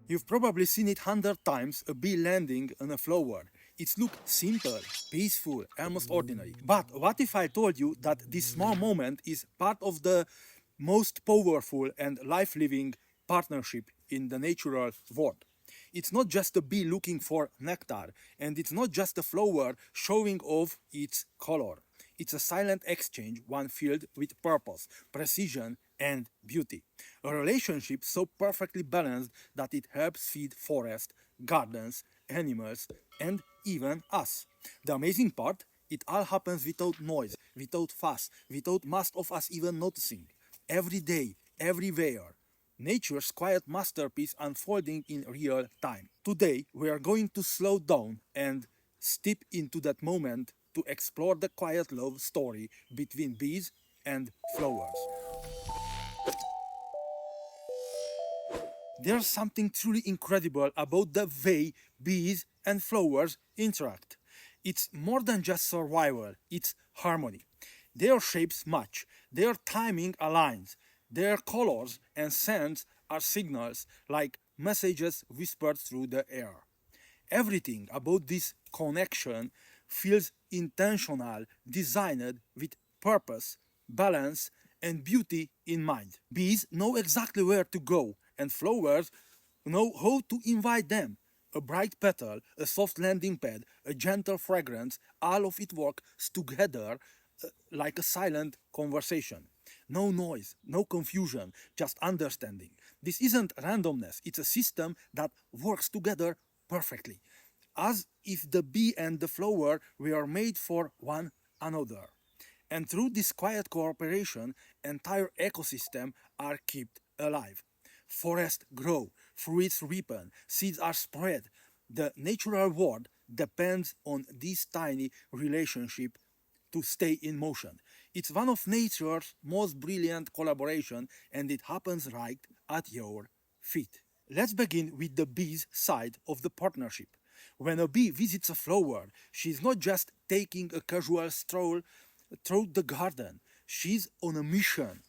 You've probably seen it 100 times, a bee landing on a flower. It looks simple, peaceful, almost ordinary. But what if I told you that this small moment is part of the most powerful and life-living partnership in the natural world? It's not just a bee looking for nectar, and it's not just a flower showing off its color. It's a silent exchange, one filled with purpose, precision, and beauty. A relationship so perfectly balanced that it helps feed forests, gardens, animals, and even us. The amazing part, it all happens without noise, without fuss, without most of us even noticing. Every day, everywhere. Nature's quiet masterpiece unfolding in real time. Today, we are going to slow down and step into that moment to explore the quiet love story between bees and flowers. There's something truly incredible about the way bees and flowers interact. It's more than just survival, it's harmony. Their shapes match, their timing aligns, their colors and scents are signals like messages whispered through the air. Everything about this connection feels intentional, designed with purpose, balance, and beauty in mind. Bees know exactly where to go, and flowers know how to invite them. A bright petal, a soft landing pad, a gentle fragrance, all of it works together like a silent conversation. No noise, no confusion, just understanding. This isn't randomness, it's a system that works together perfectly, as if the bee and the flower were made for one another. And through this quiet cooperation, entire ecosystem are kept alive. Forests grow, fruits ripen, seeds are spread. The natural world depends on this tiny relationship to stay in motion. It's one of nature's most brilliant collaboration and it happens right at your feet. Let's begin with the bee's side of the partnership. When a bee visits a flower, she's not just taking a casual stroll through the garden. She's on a mission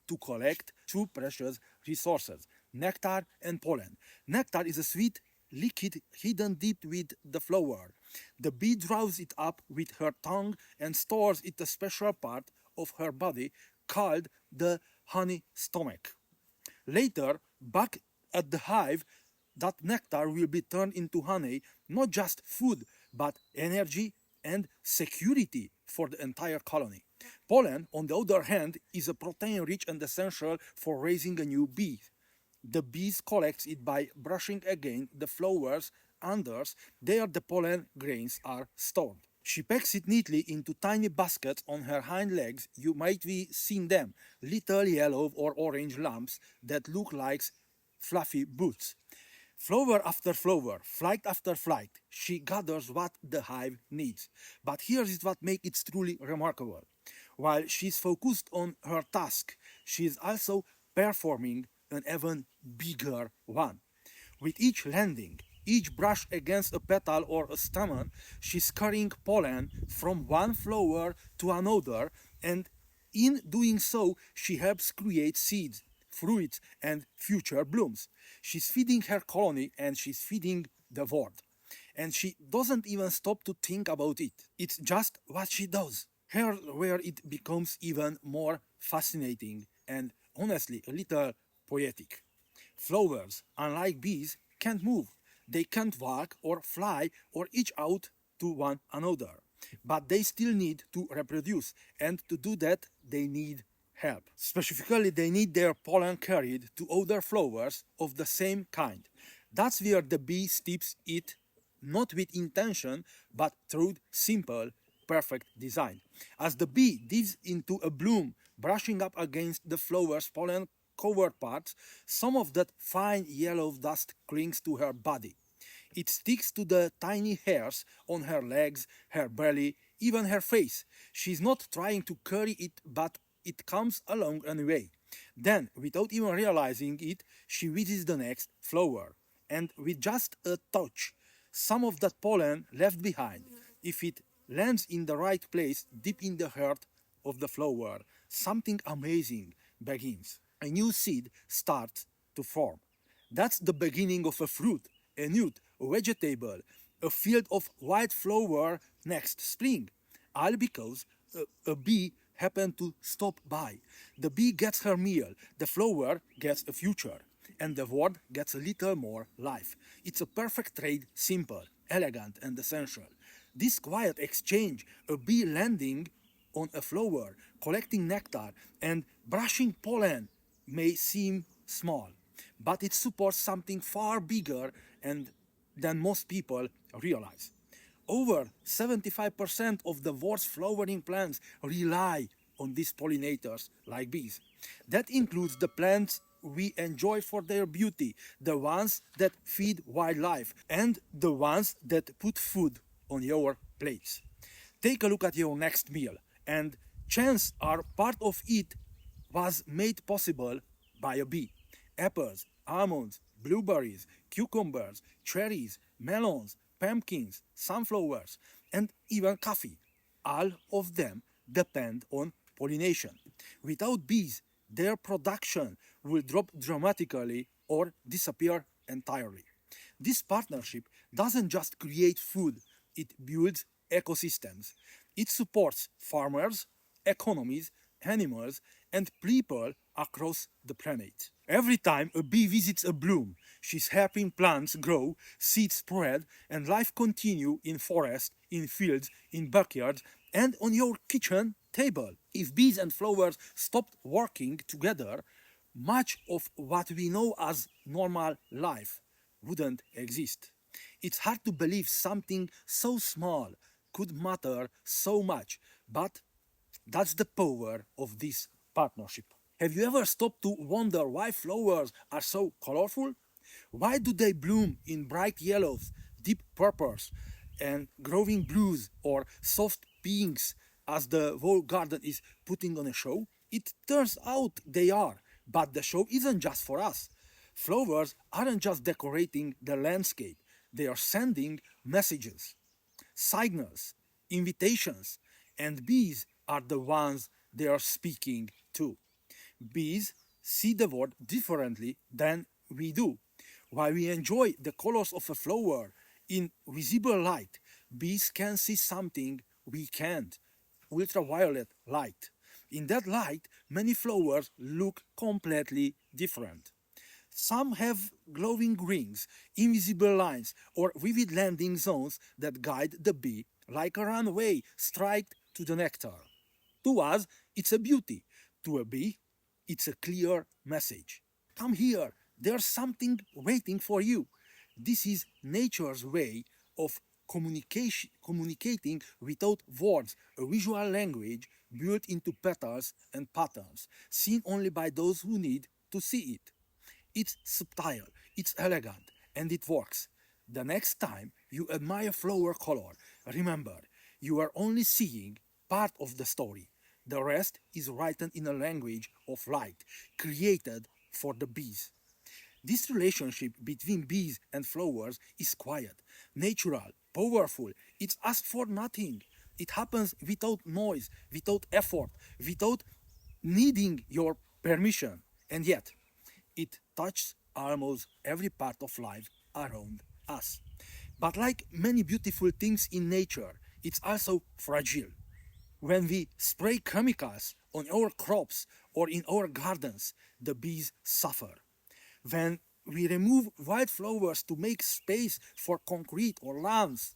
to collect two precious resources, nectar and pollen. Nectar is a sweet liquid hidden deep with the flower. The bee draws it up with her tongue and stores it in a special part of her body called the honey stomach. Later, back at the hive, that nectar will be turned into honey, not just food, but energy and security for the entire colony. Pollen, on the other hand, is a protein rich and essential for raising a new bee. The bees collects it by brushing against the flowers unders, there the pollen grains are stored. She packs it neatly into tiny baskets on her hind legs. You might be seen them, little yellow or orange lumps that look like fluffy boots. Flower after flower, flight after flight, she gathers what the hive needs. But here is what makes it truly remarkable. While she's focused on her task, she is also performing an even bigger one. With each landing, each brush against a petal or a stamen, she's carrying pollen from one flower to another, and in doing so, she helps create seeds, fruits, and future blooms. She's feeding her colony and she's feeding the world. And she doesn't even stop to think about it. It's just what she does. Here where it becomes even more fascinating and honestly a little poetic. Flowers, unlike bees, can't move. They can't walk or fly or reach out to one another. But they still need to reproduce, and to do that, they need help. Specifically, they need their pollen carried to other flowers of the same kind. That's where the bee steeps it, not with intention, but through simple, perfect design. As the bee dives into a bloom, brushing up against the flower's pollen covered parts, some of that fine yellow dust clings to her body. It sticks to the tiny hairs on her legs, her belly, even her face. She's not trying to carry it, but it comes along anyway. Then, without even realizing it, she visits the next flower. And with just a touch, some of that pollen left behind, if it lands in the right place deep in the heart of the flower, something amazing begins. A new seed starts to form. That's the beginning of a fruit, a nut, a vegetable, a field of white flower next spring. All because a bee happened to stop by. The bee gets her meal, the flower gets a future, and the world gets a little more life. It's a perfect trade, simple, elegant, and essential. This quiet exchange, a bee landing on a flower, collecting nectar, and brushing pollen, may seem small, but it supports something far bigger and than most people realize. Over 75% of the world's flowering plants rely on these pollinators like bees. That includes the plants we enjoy for their beauty, the ones that feed wildlife, and the ones that put food on your plates. Take a look at your next meal, and chances are part of it was made possible by a bee. Apples, almonds, blueberries, cucumbers, cherries, melons, pumpkins, sunflowers, and even coffee. All of them depend on pollination. Without bees, their production will drop dramatically or disappear entirely. This partnership doesn't just create food, it builds ecosystems. It supports farmers, economies, animals, and people across the planet. Every time a bee visits a bloom, she's helping plants grow, seeds spread, and life continue in forests, in fields, in backyards, and on your kitchen table. If bees and flowers stopped working together, much of what we know as normal life wouldn't exist. It's hard to believe something so small could matter so much, but that's the power of this partnership. Have you ever stopped to wonder why flowers are so colorful? Why do they bloom in bright yellows, deep purples, and glowing blues or soft pinks as the whole garden is putting on a show? It turns out they are, but the show isn't just for us. Flowers aren't just decorating the landscape, they are sending messages, signals, invitations, and bees are the ones they are speaking to. Bees see the world differently than we do. While we enjoy the colors of a flower in visible light, bees can see something we can't: ultraviolet light. In that light, many flowers look completely different. Some have glowing rings, invisible lines, or vivid landing zones that guide the bee like a runway straight to the nectar. To us, it's a beauty. To a bee, it's a clear message. Come here, there's something waiting for you. This is nature's way of communicating without words, a visual language built into petals and patterns, seen only by those who need to see it. It's subtle, it's elegant, and it works. The next time you admire flower color, remember, you are only seeing part of the story. The rest is written in a language of light, created for the bees. This relationship between bees and flowers is quiet, natural, powerful. It's asked for nothing. It happens without noise, without effort, without needing your permission. And yet, it touches almost every part of life around us. But like many beautiful things in nature, it's also fragile. When we spray chemicals on our crops or in our gardens, the bees suffer. When we remove wildflowers to make space for concrete or lawns,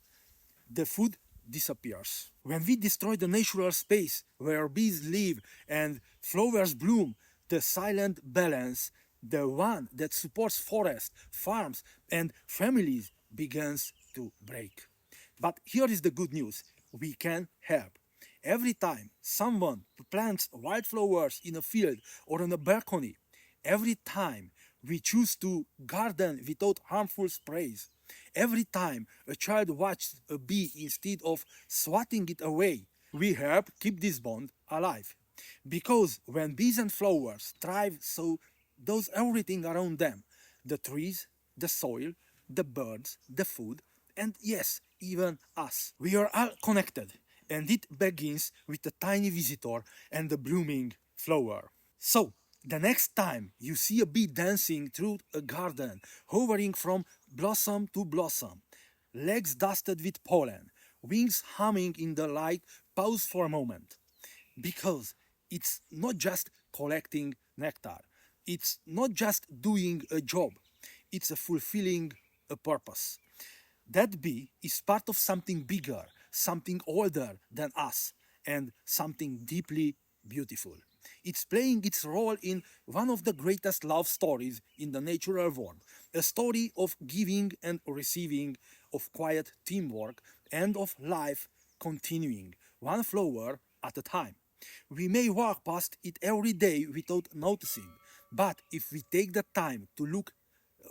the food disappears. When we destroy the natural space where bees live and flowers bloom, the silent balance, the one that supports forests, farms, and families, begins to break. But here is the good news: we can help. Every time someone plants wildflowers in a field or on a balcony, every time we choose to garden without harmful sprays, every time a child watches a bee instead of swatting it away, we help keep this bond alive. Because when bees and flowers thrive, so does everything around them: the trees, the soil, the birds, the food, and yes, even us. We are all connected, and it begins with a tiny visitor and a blooming flower. So, The next time you see a bee dancing through a garden, hovering from blossom to blossom, legs dusted with pollen, wings humming in the light, pause for a moment. Because it's not just collecting nectar, it's not just doing a job, it's a fulfilling a purpose. That bee is part of something bigger, something older than us, and something deeply beautiful. It's playing its role in one of the greatest love stories in the natural world, a story of giving and receiving, of quiet teamwork, and of life continuing, one flower at a time. We may walk past it every day without noticing, but if we take the time to look,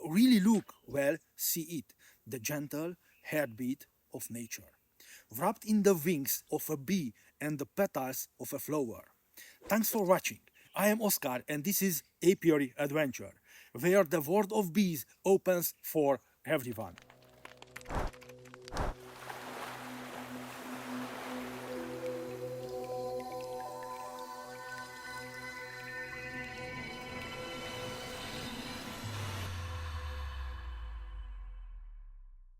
really look, well, see it, the gentle heartbeat of nature, wrapped in the wings of a bee and the petals of a flower. Thanks for watching. I am Oscar and this is Apiary Adventure, where the world of bees opens for everyone.